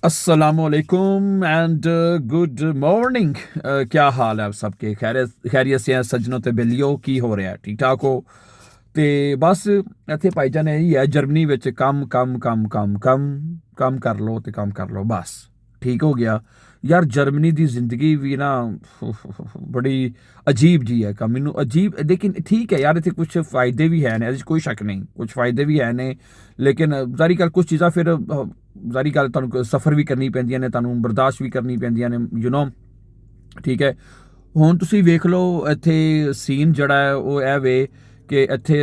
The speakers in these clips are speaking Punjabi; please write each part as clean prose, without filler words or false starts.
अस्सलामुअलैकुम एंड गुड मॉर्निंग। क्या हाल है आप सबके? खैरियत से हैं सज्जनों ते बेलियो? की हो रहा है? ठीक ठाक हो? ਤੇ ਬਸ ਇੱਥੇ ਭਾਈਜਾਨ ਇਹੀ ਹੈ ਜਰਮਨੀ ਵਿੱਚ ਕੰਮ ਕੰਮ ਕੰਮ ਕੰਮ ਕੰਮ ਕੰਮ ਕਰ ਲਓ ਤੇ ਕੰਮ ਕਰ ਲਓ ਬਸ ਠੀਕ ਹੋ ਗਿਆ। ਯਾਰ ਜਰਮਨੀ ਦੀ ਜ਼ਿੰਦਗੀ ਵੀ ਨਾ ਬੜੀ ਅਜੀਬ ਜੀ ਹੈ। ਕੰਮ ਮੈਨੂੰ ਅਜੀਬ ਲੇਕਿਨ ਠੀਕ ਹੈ ਯਾਰ, ਇੱਥੇ ਕੁਝ ਫਾਇਦੇ ਵੀ ਹੈ ਨੇ, ਇਹਦੇ 'ਚ ਕੋਈ ਸ਼ੱਕ ਨਹੀਂ, ਕੁਝ ਫਾਇਦੇ ਵੀ ਹੈ ਨੇ। ਲੇਕਿਨ ਜ਼ਾਰੀ ਗੱਲ ਕੁਝ ਚੀਜ਼ਾਂ ਫਿਰ ਜ਼ਾਰੀ ਗੱਲ ਤੁਹਾਨੂੰ ਸਫਰ ਵੀ ਕਰਨੀ ਪੈਂਦੀਆਂ ਨੇ, ਤੁਹਾਨੂੰ ਬਰਦਾਸ਼ਤ ਵੀ ਕਰਨੀ ਪੈਂਦੀਆਂ ਨੇ ਠੀਕ ਹੈ। ਹੁਣ ਤੁਸੀਂ ਵੇਖ ਲਓ ਇੱਥੇ ਸੀਨ ਜਿਹੜਾ ਹੈ ਉਹ ਇਹ ਵੇ ਕਿ ਇੱਥੇ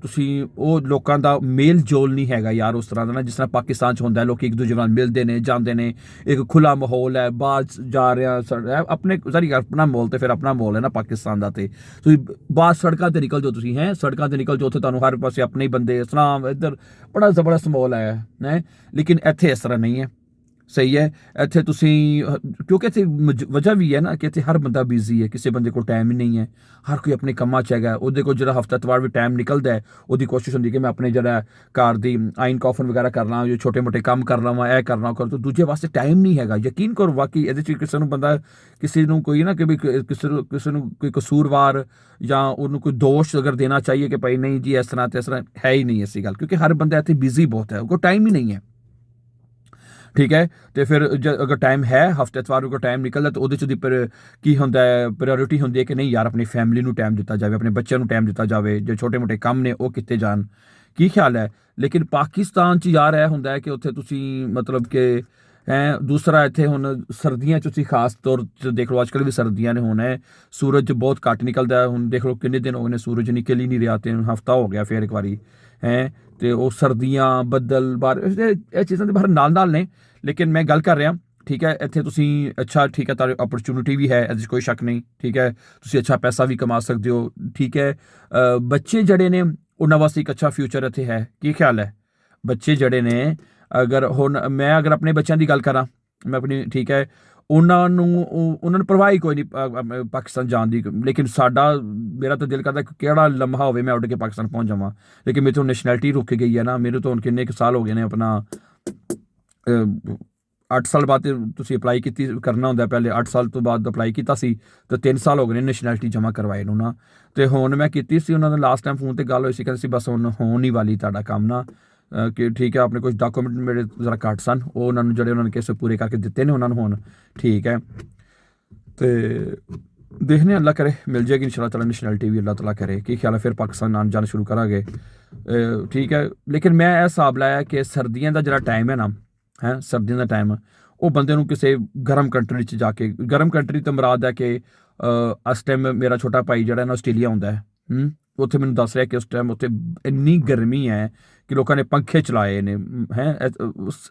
ਤੁਸੀਂ ਉਹ ਲੋਕਾਂ ਦਾ ਮੇਲ ਜੋਲ ਨਹੀਂ ਹੈਗਾ ਯਾਰ ਉਸ ਤਰ੍ਹਾਂ ਦਾ ਨਾ ਜਿਸ ਤਰ੍ਹਾਂ ਪਾਕਿਸਤਾਨ 'ਚ ਹੁੰਦਾ। ਲੋਕ ਇੱਕ ਦੂਜੇ ਨਾਲ ਮਿਲਦੇ ਨੇ, ਜਾਂਦੇ ਨੇ, ਇੱਕ ਖੁੱਲਾ ਮਾਹੌਲ ਹੈ, ਬਾਹਰ ਜਾ ਰਿਹਾ ਆਪਣੇ ਜ਼ਾਰੀ ਆਪਣਾ ਮਾਹੌਲ ਤੇ ਫਿਰ ਆਪਣਾ ਮਾਹੌਲ ਹੈ ਨਾ ਪਾਕਿਸਤਾਨ ਦਾ। ਤੇ ਤੁਸੀਂ ਬਾਹਰ ਸੜਕਾਂ 'ਤੇ ਨਿਕਲ ਜਾਓ, ਤੁਸੀਂ ਸੜਕਾਂ 'ਤੇ ਨਿਕਲ ਜਾਓ, ਉੱਥੇ ਤੁਹਾਨੂੰ ਹਰ ਪਾਸੇ ਆਪਣੇ ਹੀ ਬੰਦੇ ਇਸਲਾਮ ਇੱਧਰ ਬੜਾ ਜ਼ਬਰਦਸਤ ਮਾਹੌਲ ਹੈ। ਲੇਕਿਨ ਇੱਥੇ ਇਸ ਤਰ੍ਹਾਂ ਨਹੀਂ ਹੈ। ਸਹੀ ਹੈ। ਇੱਥੇ ਤੁਸੀਂ ਕਿਉਂਕਿ ਇੱਥੇ ਵਜ੍ਹਾ ਵੀ ਹੈ ਨਾ ਕਿ ਇੱਥੇ ਹਰ ਬੰਦਾ ਬਿਜ਼ੀ ਹੈ, ਕਿਸੇ ਬੰਦੇ ਕੋਲ ਟਾਈਮ ਹੀ ਨਹੀਂ ਹੈ, ਹਰ ਕੋਈ ਆਪਣੇ ਕੰਮਾਂ 'ਚ ਹੈਗਾ। ਉਹਦੇ ਕੋਲ ਜਿਹੜਾ ਹਫ਼ਤਾ ਐਤਵਾਰ ਵੀ ਟਾਈਮ ਨਿਕਲਦਾ ਹੈ, ਉਹਦੀ ਕੋਸ਼ਿਸ਼ ਹੁੰਦੀ ਕਿ ਮੈਂ ਆਪਣੇ ਜਿਹੜਾ ਘਰ ਦੀ ਆਇਨ ਕੌਫਨ ਵਗੈਰਾ ਕਰ ਲਾਂ, ਜੋ ਛੋਟੇ ਮੋਟੇ ਕੰਮ ਕਰ ਲਵਾਂ, ਇਹ ਕਰਨਾ ਕਰ। ਤਾਂ ਦੂਜੇ ਵਾਸਤੇ ਟਾਈਮ ਨਹੀਂ ਹੈਗਾ। ਯਕੀਨ ਕਰੋ ਵਾਕਈ ਇਹਦੇ 'ਚ ਕਿਸੇ ਨੂੰ ਬੰਦਾ ਕਿਸੇ ਨੂੰ ਕੋਈ ਨਾ ਕਿ ਵੀ ਕਿਸੇ ਨੂੰ ਕੋਈ ਕਸੂਰਵਾਰ ਜਾਂ ਉਹਨੂੰ ਕੋਈ ਦੋਸ਼ ਅਗਰ ਦੇਣਾ ਚਾਹੀਏ ਕਿ ਭਾਈ ਨਹੀਂ ਜੀ ਇਸ ਤਰ੍ਹਾਂ ਤੇ ਇਸ ਤਰ੍ਹਾਂ ਹੈ ਹੀ ਨਹੀਂ ਐਸੀ ਗੱਲ, ਕਿਉਂਕਿ ਹਰ ਬੰਦਾ ਇੱਥੇ ਬਿਜ਼ੀ ਬਹੁਤ ਹੈ, ਉਹ ਕੋਲ ਟਾਈਮ ਹੀ ਨਹੀਂ ਹੈ। ਠੀਕ ਹੈ। ਤੇ ਫਿਰ ਅਗਰ ਟਾਈਮ ਹੈ ਹਫ਼ਤੇ ਐਤਵਾਰ ਕੋਲ ਟਾਈਮ ਨਿਕਲਦਾ ਤਾਂ ਉਹਦੇ 'ਚ ਦੀ ਕੀ ਹੁੰਦਾ ਹੈ, ਪ੍ਰਾਇਓਰਿਟੀ ਹੁੰਦੀ ਹੈ ਕਿ ਨਹੀਂ ਯਾਰ ਆਪਣੀ ਫੈਮਿਲੀ ਨੂੰ ਟਾਈਮ ਦਿੱਤਾ ਜਾਵੇ, ਆਪਣੇ ਬੱਚਿਆਂ ਨੂੰ ਟਾਈਮ ਦਿੱਤਾ ਜਾਵੇ, ਜੋ ਛੋਟੇ ਮੋਟੇ ਕੰਮ ਨੇ ਉਹ ਕੀਤੇ ਜਾਣ। ਕੀ ਖਿਆਲ ਹੈ? ਲੇਕਿਨ ਪਾਕਿਸਤਾਨ 'ਚ ਯਾਰ ਇਹ ਹੁੰਦਾ ਹੈ ਕਿ ਉੱਥੇ ਤੁਸੀਂ ਮਤਲਬ ਕਿ ਦੂਸਰਾ ਇੱਥੇ ਹੁਣ ਸਰਦੀਆਂ 'ਚ ਤੁਸੀਂ ਖਾਸ ਤੌਰ 'ਤੇ ਦੇਖ ਲਓ, ਅੱਜ ਕੱਲ੍ਹ ਵੀ ਸਰਦੀਆਂ ਨੇ, ਹੁਣ ਸੂਰਜ ਬਹੁਤ ਘੱਟ ਨਿਕਲਦਾ। ਹੁਣ ਦੇਖ ਲਓ ਕਿੰਨੇ ਦਿਨ ਹੋ ਗਏ ਨੇ ਸੂਰਜ ਨਿਕਲ ਹੀ ਨਹੀਂ ਰਿਹਾ, ਤੇ ਹਫ਼ਤਾ ਹੋ ਗਿਆ ਫਿਰ ਇੱਕ ਵਾਰੀ ਤੇ ਉਹ ਸਰਦੀਆਂ ਬੱਦਲ ਬਾਹਰ ਇਹ ਚੀਜ਼ਾਂ ਦੇ ਬਾਹਰ ਨਾਲ ਨੇ। ਲੇਕਿਨ ਮੈਂ ਗੱਲ ਕਰ ਰਿਹਾ ਠੀਕ ਹੈ ਇੱਥੇ ਤੁਸੀਂ ਅੱਛਾ ਠੀਕ ਹੈ ਤੁਹਾਡੀ ਅਪਰਚੁਨਿਟੀ ਵੀ ਹੈ, ਇਹਦੇ 'ਚ ਕੋਈ ਸ਼ੱਕ ਨਹੀਂ। ਠੀਕ ਹੈ, ਤੁਸੀਂ ਅੱਛਾ ਪੈਸਾ ਵੀ ਕਮਾ ਸਕਦੇ ਹੋ। ਠੀਕ ਹੈ, ਬੱਚੇ ਜਿਹੜੇ ਨੇ ਉਹਨਾਂ ਵਾਸਤੇ ਇੱਕ ਅੱਛਾ ਫਿਊਚਰ ਇੱਥੇ ਹੈ। ਕੀ ਖਿਆਲ ਹੈ? ਬੱਚੇ ਜਿਹੜੇ ਨੇ ਅਗਰ ਆਪਣੇ ਬੱਚਿਆਂ ਦੀ ਗੱਲ ਕਰਾਂ, ਮੈਂ ਆਪਣੀ ਠੀਕ ਹੈ ਉਹਨਾਂ ਨੂੰ ਪਰਵਾਹ ਹੀ ਕੋਈ ਨਹੀਂ ਪਾਕਿਸਤਾਨ ਜਾਣ ਦੀ। ਲੇਕਿਨ ਮੇਰਾ ਤਾਂ ਦਿਲ ਕਰਦਾ ਕਿਹੜਾ ਲਮਹਾ ਹੋਵੇ ਮੈਂ ਉੱਡ ਕੇ ਪਾਕਿਸਤਾਨ ਪਹੁੰਚ ਜਾਵਾਂ। ਲੇਕਿਨ ਮੇਰੇ ਤੋਂ ਨੈਸ਼ਨੈਲਿਟੀ ਰੁਕ ਗਈ ਹੈ ਨਾ, ਮੇਰੇ ਤੋਂ ਹੁਣ ਕਿੰਨੇ ਕੁ ਸਾਲ ਹੋ ਗਏ ਨੇ ਆਪਣਾ 8 ਸਾਲ ਬਾਅਦ ਤੁਸੀਂ ਅਪਲਾਈ ਕਰਨਾ ਹੁੰਦਾ। ਪਹਿਲੇ 8 ਸਾਲ ਤੋਂ ਬਾਅਦ ਅਪਲਾਈ ਕੀਤਾ ਸੀ ਤਾਂ 3 ਸਾਲ ਹੋ ਗਏ ਨੇ ਨੈਸ਼ਨੈਲਿਟੀ ਜਮ੍ਹਾਂ ਕਰਵਾਏ ਨੂੰ ਨਾ। ਤੇ ਹੁਣ ਮੈਂ ਕੀਤੀ ਸੀ ਉਹਨਾਂ ਦਾ ਲਾਸਟ ਟਾਈਮ ਫੋਨ ਤੇ ਗੱਲ ਹੋਈ ਸੀ, ਕਹਿੰਦੇ ਸੀ ਬਸ ਹੁਣ ਹੋਣ ਹੀ ਵਾਲੀ ਤੁਹਾਡਾ ਕੰਮ ਨਾ ਕਿ ਠੀਕ ਹੈ ਆਪਣੇ ਕੁਝ ਡਾਕੂਮੈਂਟ ਮੇਰੇ ਜ਼ਰਾ ਘੱਟ ਸਨ, ਉਹ ਉਹਨਾਂ ਨੂੰ ਜਿਹੜੇ ਉਹਨਾਂ ਨੇ ਕੇਸ ਪੂਰੇ ਕਰਕੇ ਦਿੱਤੇ ਨੇ ਉਹਨਾਂ ਨੂੰ ਹੁਣ ਠੀਕ ਹੈ। ਤੇ ਦੇਖਦੇ ਅੱਲਾ ਕਰੇ ਮਿਲ ਜਾਏਗੀ ਇਨਸ਼ਾਅੱਲਾ ਤਾਲਾ ਨੈਸ਼ਨੈਲਿਟੀ ਵੀ, ਅੱਲਾ ਤਾਲਾ ਕਰੇ। ਕੀ ਖਿਆਲ ਹੈ? ਫਿਰ ਪਾਕਿਸਤਾਨ ਆਉਣ ਜਾਣਾ ਸ਼ੁਰੂ ਕਰਾਂਗੇ। ਠੀਕ ਹੈ, ਲੇਕਿਨ ਮੈਂ ਇਹ ਹਿਸਾਬ ਲਾਇਆ ਕਿ ਸਰਦੀਆਂ ਦਾ ਜਿਹੜਾ ਟਾਈਮ ਹੈ ਨਾ ਸਰਦੀਆਂ ਦਾ ਟਾਈਮ ਉਹ ਬੰਦੇ ਨੂੰ ਕਿਸੇ ਗਰਮ ਕੰਟਰੀ 'ਚ ਜਾ ਕੇ, ਗਰਮ ਕੰਟਰੀ ਤੋਂ ਮੁਰਾਦ ਹੈ ਕਿ ਇਸ ਟਾਈਮ ਮੇਰਾ ਛੋਟਾ ਭਾਈ ਜਿਹੜਾ ਨਾ ਆਸਟ੍ਰੇਲੀਆ ਹੁੰਦਾ ਹੈ, ਉੱਥੇ ਮੈਨੂੰ ਦੱਸ ਰਿਹਾ ਕਿ ਉਸ ਟਾਈਮ ਉੱਥੇ ਇੰਨੀ ਗਰਮੀ ਹੈ ਕਿ ਲੋਕਾਂ ਨੇ ਪੰਖੇ ਚਲਾਏ ਨੇ।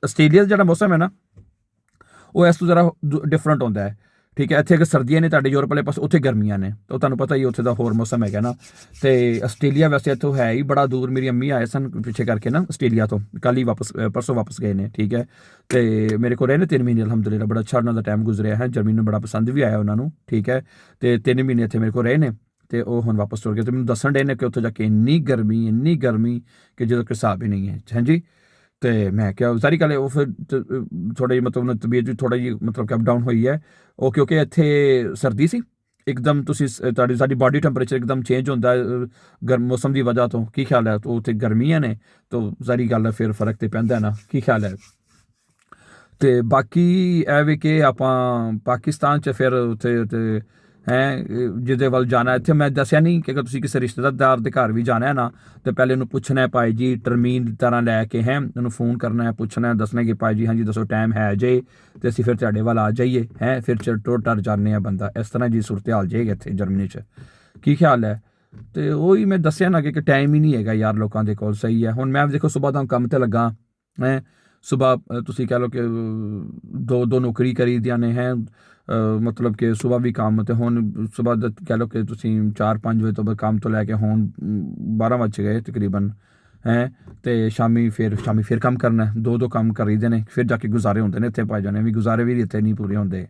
ਆਸਟ੍ਰੇਲੀਆ ਦਾ ਜਿਹੜਾ ਮੌਸਮ ਹੈ ਨਾ ਉਹ ਇਸ ਤੋਂ ਜ਼ਰਾ ਡਿਫਰੈਂਟ ਹੁੰਦਾ ਹੈ। ਠੀਕ ਹੈ, ਇੱਥੇ ਅਗਰ ਸਰਦੀਆਂ ਨੇ ਤੁਹਾਡੇ ਯੂਰਪ ਵਾਲੇ ਪਾਸੇ, ਉੱਥੇ ਗਰਮੀਆਂ ਨੇ, ਤਾਂ ਤੁਹਾਨੂੰ ਪਤਾ ਹੀ ਉੱਥੇ ਦਾ ਹੋਰ ਮੌਸਮ ਹੈਗਾ ਨਾ। ਤੇ ਆਸਟ੍ਰੇਲੀਆ ਵੈਸੇ ਇੱਥੋਂ ਹੈ ਹੀ ਬੜਾ ਦੂਰ। ਮੇਰੀ ਅੰਮੀ ਆਏ ਸਨ ਪਿੱਛੇ ਕਰਕੇ ਨਾ ਆਸਟ੍ਰੇਲੀਆ ਤੋਂ, ਕੱਲ੍ਹ ਹੀ ਪਰਸੋਂ ਵਾਪਸ ਗਏ ਨੇ। ਠੀਕ ਹੈ, ਤੇ ਮੇਰੇ ਕੋਲ ਰਹੇ ਨੇ 3 ਮਹੀਨੇ ਅਲਹਮਦੁਲਿਲਾ, ਬੜਾ ਅੱਛਾ ਉਹਨਾਂ ਦਾ ਟਾਈਮ ਗੁਜ਼ਰਿਆ ਹੈ। ਜਰਮਨੀ ਨੂੰ ਬੜਾ ਪਸੰਦ ਵੀ ਆਇਆ ਉਹਨਾਂ ਨੂੰ। ਠੀਕ ਹੈ, ਤੇ 3 ਮਹੀਨੇ ਇੱਥੇ ਮੇਰੇ ਕੋਲ ਰਹੇ ਨੇ ਤੇ ਉਹ ਹੁਣ ਵਾਪਸ ਤੁਰ ਗਏ। ਤੇ ਮੈਨੂੰ ਦੱਸਣ ਡੇ ਨੇ ਕਿ ਉੱਥੇ ਜਾ ਕੇ ਇੰਨੀ ਗਰਮੀ ਕਿ ਜਦੋਂ ਕੋਈ ਹਿਸਾਬ ਹੀ ਨਹੀਂ ਹੈ। ਹਾਂਜੀ, ਤੇ ਮੈਂ ਕਿਹਾ ਸਾਰੀ ਗੱਲ ਉਹ ਫਿਰ ਥੋੜ੍ਹਾ ਜਿਹੀ ਮਤਲਬ ਤਬੀਅਤ ਵੀ ਥੋੜ੍ਹਾ ਜਿਹੀ ਮਤਲਬ ਕਿ ਅਪ ਡਾਊਨ ਹੋਈ ਹੈ ਉਹ, ਕਿਉਂਕਿ ਇੱਥੇ ਸਰਦੀ ਸੀ ਇੱਕਦਮ, ਸਾਡੀ ਬਾਡੀ ਟੈਂਪਰੇਚਰ ਇੱਕਦਮ ਚੇਂਜ ਹੁੰਦਾ ਗਰਮ ਮੌਸਮ ਦੀ ਵਜ੍ਹਾ ਤੋਂ। ਕੀ ਖਿਆਲ ਹੈ? ਉੱਥੇ ਗਰਮੀਆਂ ਨੇ ਤਾਂ ਸਾਰੀ ਗੱਲ ਫਿਰ ਫਰਕ ਤੇ ਪੈਂਦਾ ਨਾ। ਕੀ ਖਿਆਲ ਹੈ? ਤੇ ਬਾਕੀ ਇਹ ਵੀ ਕਿ ਆਪਾਂ ਪਾਕਿਸਤਾਨ 'ਚ ਫਿਰ ਉੱਥੇ ਜਿਹਦੇ ਵੱਲ ਜਾਣਾ, ਇੱਥੇ ਮੈਂ ਦੱਸਿਆ ਨਹੀਂ ਕਿ ਅਗਰ ਤੁਸੀਂ ਕਿਸੇ ਰਿਸ਼ਤੇਦਾਰ ਦੇ ਘਰ ਵੀ ਜਾਣਾ ਹੈ ਨਾ ਤਾਂ ਪਹਿਲੇ ਉਹਨੂੰ ਪੁੱਛਣਾ ਭਾਈ ਜੀ ਟਰਮੀਨ ਦੀ ਤਰ੍ਹਾਂ ਲੈ ਕੇ ਉਹਨੂੰ ਫੋਨ ਕਰਨਾ ਹੈ, ਪੁੱਛਣਾ ਦੱਸਣਾ ਕਿ ਭਾਈ ਜੀ ਹਾਂਜੀ ਦੱਸੋ ਟਾਈਮ ਹੈ ਜੇ, ਅਤੇ ਅਸੀਂ ਫਿਰ ਤੁਹਾਡੇ ਵੱਲ ਆ ਜਾਈਏ ਫਿਰ ਟੁਰ ਟਰ ਜਾਂਦੇ ਹਾਂ ਬੰਦਾ। ਇਸ ਤਰ੍ਹਾਂ ਜੀ ਸੂਰਤ ਹਾਲ ਜਾਏਗੀ ਇੱਥੇ ਜਰਮਨੀ 'ਚ। ਕੀ ਖਿਆਲ ਹੈ? ਤੇ ਉਹੀ ਮੈਂ ਦੱਸਿਆ ਨਾ ਕਿ ਟਾਈਮ ਹੀ ਨਹੀਂ ਹੈਗਾ ਯਾਰ ਲੋਕਾਂ ਦੇ ਕੋਲ। ਸਹੀ ਹੈ, ਹੁਣ ਮੈਂ ਦੇਖੋ ਸੁਬਾਹ ਦਾ ਕੰਮ 'ਤੇ ਲੱਗਾ ਸੁਬਾਹ ਤੁਸੀਂ ਕਹਿ ਲਓ ਕਿ ਦੋ ਨੌਕਰੀ ਕਰੀ ਦੀਆਂ ਨੇ ਮਤਲਬ ਕਿ ਸੁਬਾਹ ਵੀ ਕੰਮ, ਤੇ ਹੁਣ ਸੁਬਾਹ ਦਾ ਕਹਿ ਲਓ ਕਿ ਤੁਸੀਂ 4-5 ਵਜੇ ਤੋਂ ਕੰਮ ਤੋਂ ਲੈ ਕੇ ਹੁਣ 12 ਵੱਜ ਗਏ ਤਕਰੀਬਨ ਤੇ ਸ਼ਾਮੀ ਫਿਰ ਕੰਮ ਕਰਨਾ, ਦੋ ਕੰਮ ਕਰੀਦੇ ਨੇ, ਫਿਰ ਜਾ ਕੇ ਗੁਜ਼ਾਰੇ ਹੁੰਦੇ ਨੇ ਇੱਥੇ ਪਾਏ ਜਾਣੇ ਵੀ, ਗੁਜ਼ਾਰੇ ਵੀ ਇੱਥੇ ਨਹੀਂ ਪੂਰੇ ਹੁੰਦੇ।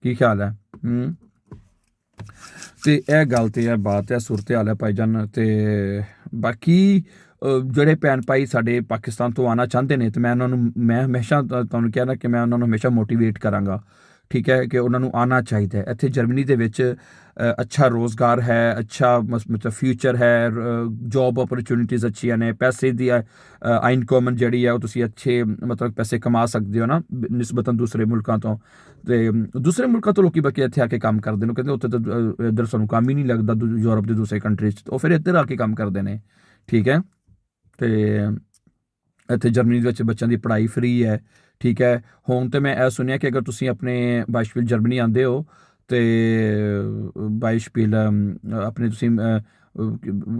ਕੀ ਖਿਆਲ ਹੈ? ਤੇ ਇਹ ਗੱਲ ਤੇ ਇਹ ਬਾਤ ਹੈ, ਸੂਰਤ ਹਾਲ ਹੈ ਭਾਈਜਾਨ। ਤੇ ਬਾਕੀ ਜਿਹੜੇ ਭੈਣ ਭਾਈ ਸਾਡੇ ਪਾਕਿਸਤਾਨ ਤੋਂ ਆਉਣਾ ਚਾਹੁੰਦੇ ਨੇ, ਤੇ ਮੈਂ ਹਮੇਸ਼ਾ ਤੁਹਾਨੂੰ ਕਿਹਾ ਨਾ ਕਿ ਮੈਂ ਉਹਨਾਂ ਨੂੰ ਹਮੇਸ਼ਾ ਮੋਟੀਵੇਟ ਕਰਾਂਗਾ, ਠੀਕ ਹੈ, ਕਿ ਉਹਨਾਂ ਨੂੰ ਆਉਣਾ ਚਾਹੀਦਾ ਹੈ। ਇੱਥੇ ਜਰਮਨੀ ਦੇ ਵਿੱਚ ਅੱਛਾ ਰੋਜ਼ਗਾਰ ਹੈ, ਅੱਛਾ ਮਤਲਬ ਫਿਊਚਰ ਹੈ, ਜੋਬ ਓਪਰਚੁਨਿਟੀਜ਼ ਅੱਛੀਆਂ ਨੇ, ਪੈਸੇ ਦੀ ਇਨਕਮ ਜਿਹੜੀ ਹੈ ਉਹ ਤੁਸੀਂ ਅੱਛੇ ਮਤਲਬ ਪੈਸੇ ਕਮਾ ਸਕਦੇ ਹੋ ਨਾ ਨਿਸਬਤਨ ਦੂਸਰੇ ਮੁਲਕਾਂ ਤੋਂ। ਅਤੇ ਦੂਸਰੇ ਮੁਲਕਾਂ ਤੋਂ ਲੋਕੀ ਬਾਕੀ ਇੱਥੇ ਆ ਕੇ ਕੰਮ ਕਰਦੇ ਨੇ, ਕਹਿੰਦੇ ਉੱਥੇ ਤਾਂ ਇੱਧਰ ਸਾਨੂੰ ਕੰਮ ਹੀ ਨਹੀਂ ਲੱਗਦਾ ਯੂਰਪ ਦੇ ਦੂਸਰੇ ਕੰਟਰੀਜ਼ 'ਚ, ਉਹ ਫਿਰ ਇੱਧਰ ਆ ਕੇ ਕੰਮ ਕਰਦੇ ਨੇ, ਠੀਕ ਹੈ। ਅਤੇ ਇੱਥੇ ਜਰਮਨੀ ਦੇ ਵਿੱਚ ਬੱਚਿਆਂ ਦੀ ਪੜ੍ਹਾਈ ਫਰੀ ਹੈ, ਠੀਕ ਹੈ। ਹੁਣ ਤਾਂ ਮੈਂ ਇਹ ਸੁਣਿਆ ਕਿ ਅਗਰ ਤੁਸੀਂ ਆਪਣੇ ਬਾਇਸ਼ਪੀਲ ਜਰਮਨੀ ਆਉਂਦੇ ਹੋ ਅਤੇ ਬਾਇਸ਼ਪੀਲ ਆਪਣੇ ਤੁਸੀਂ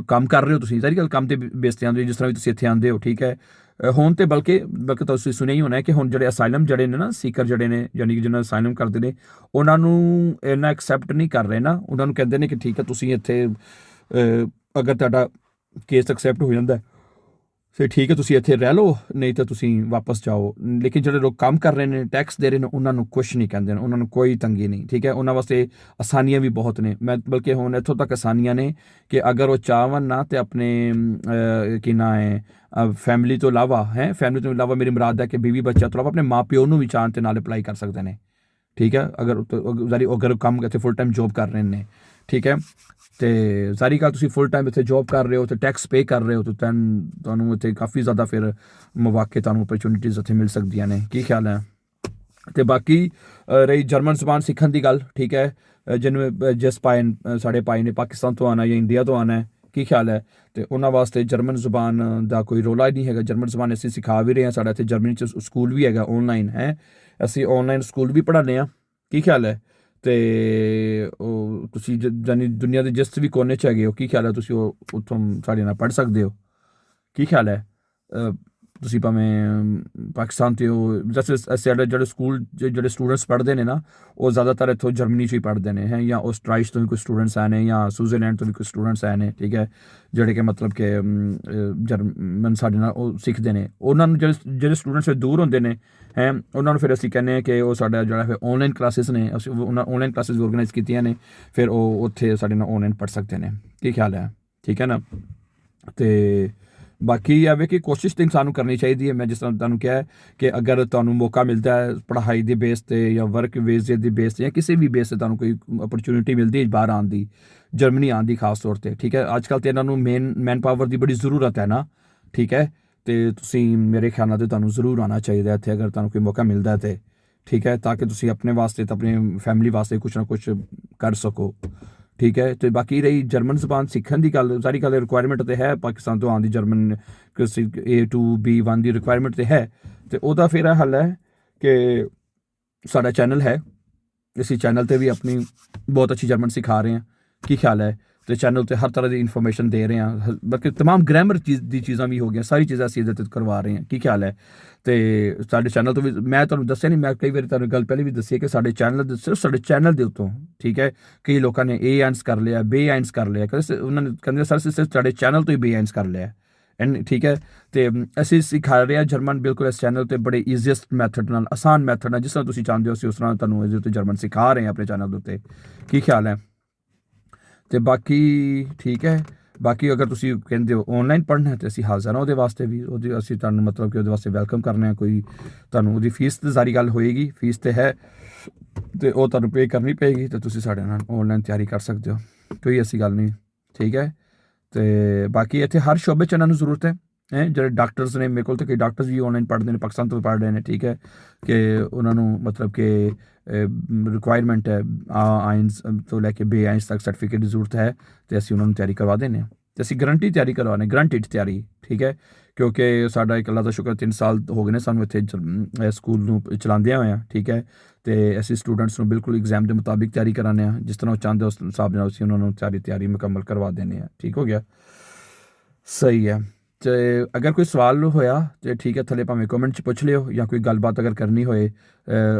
ਕੰਮ ਕਰ ਰਹੇ ਹੋ, ਤੁਸੀਂ ਸਾਰੀ ਗੱਲ ਕੰਮ 'ਤੇ ਬੇਸ 'ਤੇ ਆਉਂਦੇ ਹੋ, ਜਿਸ ਤਰ੍ਹਾਂ ਵੀ ਤੁਸੀਂ ਇੱਥੇ ਆਉਂਦੇ ਹੋ, ਠੀਕ ਹੈ। ਹੁਣ ਤਾਂ ਬਲਕਿ ਤੁਸੀਂ ਸੁਣਿਆ ਹੀ ਹੋਣਾ ਕਿ ਹੁਣ ਜਿਹੜੇ ਅਸਾਈਲਮ ਜਿਹੜੇ ਨੇ ਨਾ ਸੀਕਰ ਜਿਹੜੇ ਨੇ, ਯਾਨੀ ਕਿ ਜਿਹਨਾਂ ਅਸਾਈਲਮ ਕਰਦੇ ਨੇ, ਉਹਨਾਂ ਨੂੰ ਇੰਨਾ ਐਕਸੈਪਟ ਨਹੀਂ ਕਰ ਰਹੇ ਨਾ। ਉਹਨਾਂ ਨੂੰ ਕਹਿੰਦੇ ਨੇ ਕਿ ਠੀਕ ਹੈ ਤੁਸੀਂ ਇੱਥੇ ਅਗਰ ਤੁਹਾਡਾ ਕੇਸ ਐਕਸੈਪਟ ਹੋ ਜਾਂਦਾ ਫਿਰ ਠੀਕ ਹੈ ਤੁਸੀਂ ਇੱਥੇ ਰਹਿ ਲਓ, ਨਹੀਂ ਤਾਂ ਤੁਸੀਂ ਵਾਪਸ ਜਾਓ। ਲੇਕਿਨ ਜਿਹੜੇ ਲੋਕ ਕੰਮ ਕਰ ਰਹੇ ਨੇ, ਟੈਕਸ ਦੇ ਰਹੇ ਨੇ, ਉਹਨਾਂ ਨੂੰ ਕੁਛ ਨਹੀਂ ਕਹਿੰਦੇ ਨੇ, ਉਹਨਾਂ ਨੂੰ ਕੋਈ ਤੰਗੀ ਨਹੀਂ, ਠੀਕ ਹੈ। ਉਹਨਾਂ ਵਾਸਤੇ ਆਸਾਨੀਆਂ ਵੀ ਬਹੁਤ ਨੇ। ਮੈਂ ਬਲਕਿ ਹੁਣ ਇੱਥੋਂ ਤੱਕ ਆਸਾਨੀਆਂ ਨੇ ਕਿ ਅਗਰ ਉਹ ਚਾਹਵਨ ਨਾ ਤਾਂ ਆਪਣੇ ਕੀ ਨਾਂ ਹੈ ਫੈਮਿਲੀ ਤੋਂ ਇਲਾਵਾ ਫੈਮਿਲੀ ਤੋਂ ਇਲਾਵਾ ਮੇਰੀ ਮੁਰਾਦ ਹੈ ਕਿ ਬੀਵੀ ਬੱਚਾ ਤੋਂ ਇਲਾਵਾ ਆਪਣੇ ਮਾਂ ਪਿਓ ਨੂੰ ਵੀ ਚਾਹਣ ਤੇ ਨਾਲ ਅਪਲਾਈ ਕਰ ਸਕਦੇ ਨੇ, ਠੀਕ ਹੈ। ਅਗਰ ਉਹ ਕੰਮ ਇੱਥੇ ਫੁੱਲ ਟਾਈਮ ਜੋਬ ਕਰ ਰਹੇ ਨੇ, ਠੀਕ ਹੈ। ਅਤੇ ਸਾਰੀ ਗੱਲ ਤੁਸੀਂ ਫੁੱਲ ਟਾਈਮ ਇੱਥੇ ਜੋਬ ਕਰ ਰਹੇ ਹੋ ਅਤੇ ਟੈਕਸ ਪੇ ਕਰ ਰਹੇ ਹੋ, ਤਾਂ ਤੁਹਾਨੂੰ ਇੱਥੇ ਕਾਫੀ ਜ਼ਿਆਦਾ ਫਿਰ ਮੌਕੇ, ਤੁਹਾਨੂੰ ਓਪਰਚੁਨਿਟੀਜ਼ ਇੱਥੇ ਮਿਲ ਸਕਦੀਆਂ ਨੇ। ਕੀ ਖਿਆਲ ਹੈ? ਅਤੇ ਬਾਕੀ ਰਹੀ ਜਰਮਨ ਜ਼ੁਬਾਨ ਸਿੱਖਣ ਦੀ ਗੱਲ, ਠੀਕ ਹੈ, ਜਿਹਨੂੰ ਜਿਸ ਸਾਡੇ ਭਾਈ ਨੇ ਪਾਕਿਸਤਾਨ ਤੋਂ ਆਉਣਾ ਜਾਂ ਇੰਡੀਆ ਤੋਂ ਆਉਣਾ, ਕੀ ਖਿਆਲ ਹੈ? ਅਤੇ ਉਹਨਾਂ ਵਾਸਤੇ ਜਰਮਨ ਜ਼ੁਬਾਨ ਦਾ ਕੋਈ ਰੌਲਾ ਹੀ ਨਹੀਂ ਹੈਗਾ। ਜਰਮਨ ਜ਼ੁਬਾਨ ਅਸੀਂ ਸਿਖਾ ਵੀ ਰਹੇ ਹਾਂ, ਸਾਡਾ ਇੱਥੇ ਜਰਮਨੀ 'ਚ ਸਕੂਲ ਵੀ ਹੈਗਾ ਔਨਲਾਈਨ, ਅਸੀਂ ਔਨਲਾਈਨ ਸਕੂਲ ਵੀ ਪੜ੍ਹਾਉਂਦੇ ਹਾਂ। ਕੀ ਖਿਆਲ ਹੈ? ਅਤੇ ਉਹ ਤੁਸੀਂ ਯਾਨੀ ਦੁਨੀਆ ਦੇ ਜਿਸ ਵੀ ਕੋਨੇ 'ਚ ਹੈਗੇ ਹੋ, ਕੀ ਖਿਆਲ ਹੈ, ਤੁਸੀਂ ਉਹ ਉੱਥੋਂ ਸਾਡੇ ਨਾਲ ਪੜ੍ਹ ਸਕਦੇ ਹੋ। ਕੀ ਖਿਆਲ ਹੈ? ਤੁਸੀਂ ਭਾਵੇਂ ਪਾਕਿਸਤਾਨ 'ਤੇ ਹੋ, ਜੈਸੇ ਸਾਡੇ ਜਿਹੜੇ ਸਕੂਲ ਜਿਹੜੇ ਸਟੂਡੈਂਟਸ ਪੜ੍ਹਦੇ ਨੇ ਨਾ, ਉਹ ਜ਼ਿਆਦਾਤਰ ਇੱਥੋਂ ਜਰਮਨੀ 'ਚ ਹੀ ਪੜ੍ਹਦੇ ਨੇ, ਜਾਂ ਆਸਟਰਾਈਚ ਤੋਂ ਵੀ ਕੋਈ ਸਟੂਡੈਂਟਸ ਆਏ ਨੇ, ਜਾਂ ਸਵਿਟਜ਼ਰਲੈਂਡ ਤੋਂ ਵੀ ਕੋਈ ਸਟੂਡੈਂਟਸ ਆਏ ਨੇ, ਠੀਕ ਹੈ, ਜਿਹੜੇ ਕਿ ਮਤਲਬ ਕਿ ਜਰਮਨ ਸਾਡੇ ਨਾਲ ਉਹ ਸਿੱਖਦੇ ਨੇ। ਉਹਨਾਂ ਨੂੰ ਜਿਹੜੇ ਸਟੂਡੈਂਟਸ ਦੂਰ ਹੁੰਦੇ ਨੇ ਉਹਨਾਂ ਨੂੰ ਫਿਰ ਅਸੀਂ ਕਹਿੰਦੇ ਹਾਂ ਕਿ ਉਹ ਸਾਡਾ ਜਿਹੜਾ ਫਿਰ ਔਨਲਾਈਨ ਕਲਾਸਿਸ ਨੇ, ਅਸੀਂ ਉਹਨਾਂ ਔਨਲਾਈਨ ਕਲਾਸਿਸ ਆਰਗੇਨਾਈਜ਼ ਕੀਤੀਆਂ ਨੇ, ਫਿਰ ਉਹ ਉੱਥੇ ਸਾਡੇ ਨਾਲ ਔਨਲਾਈਨ ਪੜ੍ਹ ਸਕਦੇ ਨੇ। ਕੀ ਖਿਆਲ ਹੈ? ਠੀਕ ਹੈ ਨਾ। ਅਤੇ ਬਾਕੀ ਇਹ ਵੇ ਕਿ ਕੋਸ਼ਿਸ਼ ਤਾਂ ਇਨਸਾਨ ਨੂੰ ਕਰਨੀ ਚਾਹੀਦੀ ਹੈ। ਮੈਂ ਜਿਸ ਤਰ੍ਹਾਂ ਤੁਹਾਨੂੰ ਕਿਹਾ ਕਿ ਅਗਰ ਤੁਹਾਨੂੰ ਮੌਕਾ ਮਿਲਦਾ ਹੈ ਪੜ੍ਹਾਈ ਦੇ ਬੇਸ 'ਤੇ ਜਾਂ ਵਰਕ ਵੀਜ਼ੇ ਦੀ ਬੇਸ 'ਤੇ ਜਾਂ ਕਿਸੇ ਵੀ ਬੇਸ 'ਤੇ ਤੁਹਾਨੂੰ ਕੋਈ ਓਪਰਚੁਨਿਟੀ ਮਿਲਦੀ ਹੈ ਬਾਹਰ ਆਉਣ ਦੀ, ਜਰਮਨੀ ਆਉਣ ਦੀ ਖਾਸ ਤੌਰ 'ਤੇ, ਠੀਕ ਹੈ। ਅੱਜ ਕੱਲ੍ਹ ਤਾਂ ਇਹਨਾਂ ਨੂੰ ਮੈਨ ਪਾਵਰ ਦੀ ਬੜੀ ਜ਼ਰੂਰਤ ਹੈ ਨਾ, ਠੀਕ ਹੈ। ਅਤੇ ਤੁਸੀਂ ਮੇਰੇ ਖਿਆਲ ਨਾਲ ਤੁਹਾਨੂੰ ਜ਼ਰੂਰ ਆਉਣਾ ਚਾਹੀਦਾ ਇੱਥੇ ਅਗਰ ਤੁਹਾਨੂੰ ਕੋਈ ਮੌਕਾ ਮਿਲਦਾ ਤਾਂ, ਠੀਕ ਹੈ, ਤਾਂ ਕਿ ਤੁਸੀਂ ਆਪਣੇ ਵਾਸਤੇ ਤਾਂ ਆਪਣੀ ਫੈਮਿਲੀ ਵਾਸਤੇ ਕੁਛ ਨਾ ਕੁਛ ਕਰ ਸਕੋ, ਠੀਕ ਹੈ। ਅਤੇ ਬਾਕੀ ਰਹੀ ਜਰਮਨ ਜ਼ੁਬਾਨ ਸਿੱਖਣ ਦੀ ਗੱਲ, ਸਾਰੀ ਗੱਲ ਰਿਕੁਆਇਰਮੈਂਟ ਤਾਂ ਹੈ ਪਾਕਿਸਤਾਨ ਤੋਂ ਆਉਣ ਦੀ, ਜਰਮਨ A2 B1 ਦੀ ਰਿਕੁਆਇਰਮੈਂਟ ਤਾਂ ਹੈ। ਅਤੇ ਉਹਦਾ ਫਿਰ ਇਹ ਹੱਲ ਹੈ ਕਿ ਸਾਡਾ ਚੈਨਲ ਹੈ, ਅਸੀਂ ਚੈਨਲ 'ਤੇ ਵੀ ਆਪਣੀ ਬਹੁਤ ਅੱਛੀ ਜਰਮਨ ਸਿਖਾ ਰਹੇ ਹਾਂ। ਕੀ ਖਿਆਲ ਹੈ? ਅਤੇ ਚੈਨਲ 'ਤੇ ਹਰ ਤਰ੍ਹਾਂ ਦੀ ਇਨਫੋਰਮੇਸ਼ਨ ਦੇ ਰਹੇ ਹਾਂ, ਬਲਕਿ ਤਮਾਮ ਗ੍ਰਾਮਰ ਦੀ ਚੀਜ਼ਾਂ ਵੀ ਹੋ ਗਈਆਂ, ਸਾਰੀ ਚੀਜ਼ਾਂ ਅਸੀਂ ਇਹਦੇ 'ਤੇ ਕਰਵਾ ਰਹੇ ਹਾਂ। ਕੀ ਖਿਆਲ ਹੈ? ਅਤੇ ਸਾਡੇ ਚੈਨਲ ਤੋਂ ਵੀ ਮੈਂ ਤੁਹਾਨੂੰ ਦੱਸਿਆ ਨਹੀਂ, ਮੈਂ ਕਈ ਵਾਰੀ ਤੁਹਾਨੂੰ ਗੱਲ ਪਹਿਲੇ ਵੀ ਦੱਸੀ ਕਿ ਸਾਡੇ ਚੈਨਲ ਸਿਰਫ ਸਾਡੇ ਚੈਨਲ ਦੇ ਉੱਤੋਂ, ਠੀਕ ਹੈ, ਕਈ ਲੋਕਾਂ ਨੇ A-IELTS ਕਰ ਲਿਆ, B-IELTS ਕਰ ਲਿਆ, ਉਹਨਾਂ ਨੇ ਕਹਿੰਦੇ ਸਰ ਅਸੀਂ ਸਿਰਫ ਸਾਡੇ ਚੈਨਲ ਤੋਂ ਹੀ B-IELTS ਕਰ ਲਿਆ, ਠੀਕ ਹੈ। ਅਤੇ ਅਸੀਂ ਸਿਖਾ ਰਹੇ ਹਾਂ ਜਰਮਨ ਬਿਲਕੁਲ ਇਸ ਚੈਨਲ 'ਤੇ ਬੜੇ ਈਜ਼ੀਐਸਟ ਮੈਥਡ ਨਾਲ, ਆਸਾਨ ਮੈਥਡ ਨਾਲ, ਜਿਸ ਤਰ੍ਹਾਂ ਤੁਸੀਂ ਚਾਹੁੰਦੇ ਹੋ ਅਸੀਂ ਉਸ ਤਰ੍ਹਾਂ ਤੁਹਾਨੂੰ ਇਹਦੇ ਉੱਤੇ ਜਰਮਨ ਸਿਖਾ ਰਹੇ ਹਾਂ ਆਪਣੇ ਚੈਨਲ ਦੇ ਉੱਤੇ। ਕੀ ਖਿਆਲ ਹੈ? ਅਤੇ ਬਾਕੀ ਠੀਕ ਹੈ। ਬਾਕੀ ਅਗਰ ਤੁਸੀਂ ਕਹਿੰਦੇ ਹੋ ਔਨਲਾਈਨ ਪੜ੍ਹਨਾ ਤਾਂ ਅਸੀਂ ਹਾਜ਼ਰ ਹਾਂ ਉਹਦੇ ਵਾਸਤੇ ਵੀ, ਅਸੀਂ ਤੁਹਾਨੂੰ ਮਤਲਬ ਕਿ ਉਹਦੇ ਵਾਸਤੇ ਵੈਲਕਮ ਕਰਨੇ ਹਾਂ। ਕੋਈ ਤੁਹਾਨੂੰ ਉਹਦੀ ਫੀਸ ਤਾਂ ਸਾਰੀ ਗੱਲ ਹੋਏਗੀ, ਫੀਸ ਤਾਂ ਹੈ ਅਤੇ ਉਹ ਤੁਹਾਨੂੰ ਪੇ ਕਰਨੀ ਪਏਗੀ, ਅਤੇ ਤੁਸੀਂ ਸਾਡੇ ਨਾਲ ਔਨਲਾਈਨ ਤਿਆਰੀ ਕਰ ਸਕਦੇ ਹੋ, ਕੋਈ ਐਸੀ ਗੱਲ ਨਹੀਂ, ਠੀਕ ਹੈ। ਅਤੇ ਬਾਕੀ ਇੱਥੇ ਹਰ ਸ਼ੋਬੇ 'ਚ ਇਹਨਾਂ ਨੂੰ ਜ਼ਰੂਰਤ ਹੈ। ਜਿਹੜੇ ਡਾਕਟਰਸ ਨੇ, ਮੇਰੇ ਕੋਲ ਤਾਂ ਕਈ ਡਾਕਟਰਸ ਵੀ ਔਨਲਾਈਨ ਪੜ੍ਹਦੇ ਨੇ, ਪਾਕਿਸਤਾਨ ਤੋਂ ਪੜ੍ਹ ਰਹੇ ਨੇ, ਠੀਕ ਹੈ, ਕਿ ਉਹਨਾਂ ਨੂੰ ਮਤਲਬ ਕਿ ਰਿਕੁਆਇਰਮੈਂਟ ਹੈ ਆਇਲਸ ਤੋਂ ਲੈ ਕੇ B-IELTS ਤੱਕ ਸਰਟੀਫਿਕੇਟ ਦੀ ਜ਼ਰੂਰਤ ਹੈ, ਅਤੇ ਅਸੀਂ ਉਹਨਾਂ ਨੂੰ ਤਿਆਰੀ ਕਰਵਾ ਦਿੰਦੇ ਹਾਂ। ਅਤੇ ਅਸੀਂ ਗਰੰਟੀ ਤਿਆਰੀ ਕਰਵਾਉਂਦੇ, ਗਰੰਟਿਡ ਤਿਆਰੀ, ਠੀਕ ਹੈ, ਕਿਉਂਕਿ ਸਾਡਾ ਇੱਕ ਅੱਲਾ ਦਾ ਸ਼ੁਕਰ 3 ਸਾਲ ਹੋ ਗਏ ਨੇ ਸਾਨੂੰ ਇੱਥੇ ਸਕੂਲ ਨੂੰ ਚਲਾਉਂਦਿਆਂ ਹੋਇਆਂ, ਠੀਕ ਹੈ। ਅਤੇ ਅਸੀਂ ਸਟੂਡੈਂਟਸ ਨੂੰ ਬਿਲਕੁਲ ਐਗਜ਼ਾਮ ਦੇ ਮੁਤਾਬਿਕ ਤਿਆਰੀ ਕਰਾਉਂਦੇ ਹਾਂ, ਜਿਸ ਤਰ੍ਹਾਂ ਉਹ ਚਾਹੁੰਦੇ ਉਸ ਹਿਸਾਬ ਨਾਲ ਅਸੀਂ ਉਹਨਾਂ ਨੂੰ ਤਿਆਰੀ ਮੁਕੰਮਲ ਕਰਵਾ ਦਿੰਦੇ ਹਾਂ। ਠੀਕ ਹੋ ਗਿਆ? ਸਹੀ ਹੈ। ਅਤੇ ਅਗਰ ਕੋਈ ਸਵਾਲ ਹੋਇਆ ਤਾਂ ਠੀਕ ਹੈ, ਥੱਲੇ ਭਾਵੇਂ ਕਮੈਂਟ 'ਚ ਪੁੱਛ ਲਿਓ, ਜਾਂ ਕੋਈ ਗੱਲਬਾਤ ਅਗਰ ਕਰਨੀ ਹੋਏ,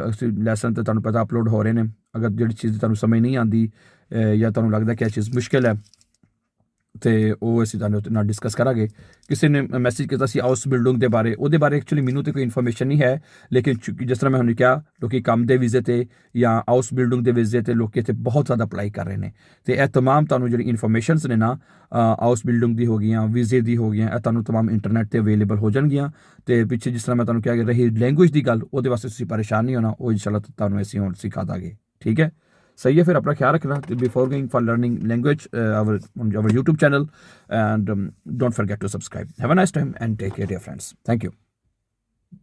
ਅਸੀਂ ਲੈਸਨ ਤਾਂ ਤੁਹਾਨੂੰ ਪਤਾ ਅਪਲੋਡ ਹੋ ਰਹੇ ਨੇ, ਅਗਰ ਜਿਹੜੀ ਚੀਜ਼ ਤੁਹਾਨੂੰ ਸਮਝ ਨਹੀਂ ਆਉਂਦੀ ਜਾਂ ਤੁਹਾਨੂੰ ਲੱਗਦਾ ਕਿ ਇਹ ਚੀਜ਼ ਮੁਸ਼ਕਿਲ ਹੈ ਤੇ ਉਹ ਅਸੀਂ ਤੁਹਾਨੂੰ ਉਹਦੇ ਨਾਲ ਡਿਸਕਸ ਕਰਾਂਗੇ। ਕਿਸੇ ਨੇ ਮੈਸੇਜ ਕੀਤਾ ਸੀ ਹਾਊਸ ਬਿਲਡਿੰਗ ਦੇ ਬਾਰੇ, ਉਹਦੇ ਬਾਰੇ ਐਕਚੁਅਲੀ ਮੈਨੂੰ ਤੇ ਕੋਈ ਇਨਫੋਰਮੇਸ਼ਨ ਨਹੀਂ ਹੈ, ਲੇਕਿਨ ਜਿਸ ਤਰ੍ਹਾਂ ਮੈਂ ਹੁਣ ਕਿਹਾ, ਲੋਕੀ ਕੰਮ ਦੇ ਵੀਜ਼ੇ ਤੇ ਜਾਂ ਹਾਊਸ ਬਿਲਡਿੰਗ ਦੇ ਵੀਜ਼ੇ ਤੇ ਲੋਕੀ ਇੱਥੇ ਬਹੁਤ ਜ਼ਿਆਦਾ ਅਪਲਾਈ ਕਰ ਰਹੇ ਨੇ। ਤੇ ਇਹ ਤਮਾਮ ਤੁਹਾਨੂੰ ਜਿਹੜੀ ਇਨਫੋਰਮੇਸ਼ਨਸ ਨੇ ਨਾ, ਹਾਊਸ ਬਿਲਡਿੰਗ ਦੀ ਹੋ ਗਈਆਂ, ਵੀਜ਼ੇ ਦੀ ਹੋ ਗਈਆਂ, ਇਹ ਤੁਹਾਨੂੰ ਤਮਾਮ ਇੰਟਰਨੈਟ ਤੇ ਅਵੇਲੇਬਲ ਹੋ ਜਾਣਗੀਆਂ। ਤੇ ਪਿੱਛੇ ਜਿਸ ਤਰ੍ਹਾਂ ਮੈਂ ਤੁਹਾਨੂੰ ਕਿਹਾ ਕਿ ਰਹੀ ਲੈਂਗੁਏਜ ਦੀ ਗੱਲ, ਉਹਦੇ ਵਾਸਤੇ ਤੁਸੀਂ ਪਰੇਸ਼ਾਨ ਨਹੀਂ ਹੋਣਾ, ਉਹ ਇਨਸ਼ਾਅੱਲਾ ਤੁਹਾਨੂੰ ਅਸੀਂ ਹੁਣ ਸਿਖਾ ਦਾਂਗੇ। ਠੀਕ ਹੈ, सही है। फिर अपना ख्याल रखना before going for learning language our YouTube channel, and don't forget to subscribe. Have a nice time and take care, dear friends. Thank you.